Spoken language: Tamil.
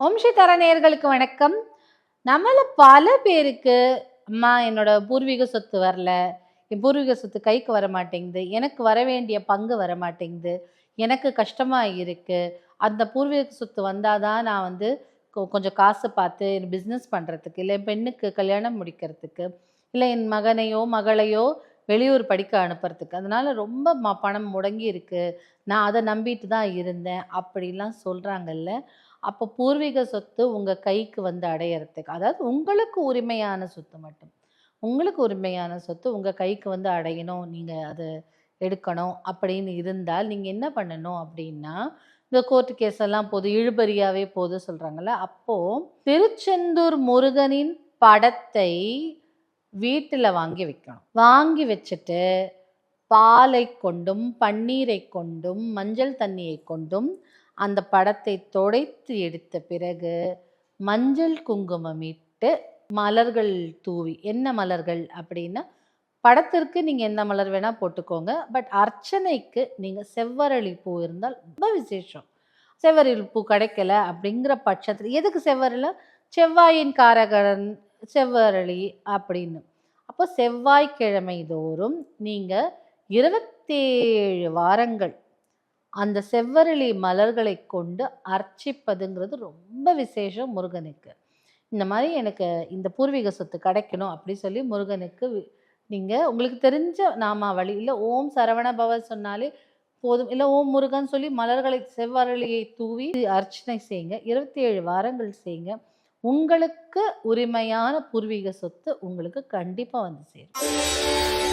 ஓம் ஸ்ரீ தர நேயர்களுக்கு வணக்கம். நம்மள பல பேருக்கு, அம்மா என்னோட பூர்வீக சொத்து வரல, என் பூர்வீக சொத்து கைக்கு வர மாட்டேங்குது, எனக்கு வர வேண்டிய பங்கு வர மாட்டேங்குது, எனக்கு கஷ்டமா இருக்கு, அந்த பூர்வீக சொத்து வந்தாதான் நான் வந்து கொஞ்சம் காசு பார்த்து பிஸ்னஸ் பண்ணுறதுக்கு, இல்லை என் பெண்ணுக்கு கல்யாணம் முடிக்கிறதுக்கு, இல்லை என் மகனையோ மகளையோ வெளியூர் படிக்க அனுப்புறதுக்கு, அதனால ரொம்ப பணம் முடங்கி இருக்கு, நான் அதை நம்பிட்டு தான் இருந்தேன் அப்படிலாம் சொல்கிறாங்கல்ல. அப்போ பூர்வீக சொத்து உங்க கைக்கு வந்து அடையறதுக்கு, அதாவது உங்களுக்கு உரிமையான சொத்து மட்டும். உங்களுக்கு உரிமையான சொத்து உங்க கைக்கு வந்து அடையணும். நீங்க அத எடுக்கணும் அப்படின்னு இருந்தால், நீங்க என்ன பண்ணணும் அப்படின்னா, இந்த கோர்ட் கேஸ் எல்லாம் போது இழுபறியாவே போது சொல்றாங்கல்ல. அப்போ திருச்செந்தூர் முருகனின் படத்தை வீட்டுல வாங்கி வைக்கணும். வாங்கி வச்சுட்டு, பாலை கொண்டும், பன்னீரை கொண்டும், மஞ்சள் தண்ணியை கொண்டும் அந்த படத்தை துடைத்து எடுத்த பிறகு மஞ்சள் குங்குமம் இட்டு மலர்கள் தூவி, என்ன மலர்கள் அப்படின்னா, படத்திற்கு நீங்க எந்த மலர் வேணா போட்டுக்கோங்க. பட் அர்ச்சனைக்கு நீங்க செவ்வரளி பூ இருந்தால் ரொம்ப விசேஷம். செவ்வரளி பூ கிடைக்கல அப்படிங்கிற பட்சத்தில், எதுக்கு செவ்வரளி? செவ்வாயின் காரகன் செவ்வரளி அப்படின்னு. அப்போ செவ்வாய்க்கிழமை தோறும் நீங்க 27 வாரங்கள் அந்த செவ்வரளி மலர்களை கொண்டு அர்ச்சிப்பதுங்கிறது ரொம்ப விசேஷம் முருகனுக்கு. இந்த மாதிரி எனக்கு இந்த பூர்வீக சொத்து கிடைக்கணும் அப்படி சொல்லி முருகனுக்கு நீங்க உங்களுக்கு தெரிஞ்ச நாமாவளி, இல்லை ஓம் சரவண பவ சொன்னாலே போதும், இல்லை ஓம் முருகன் சொல்லி மலர்களை செவ்வரளியை தூவி அர்ச்சனை செய்யுங்க. 27 வாரங்கள் செய்யுங்க. உங்களுக்கு உரிமையான பூர்வீக சொத்து உங்களுக்கு கண்டிப்பா வந்து சேரும்.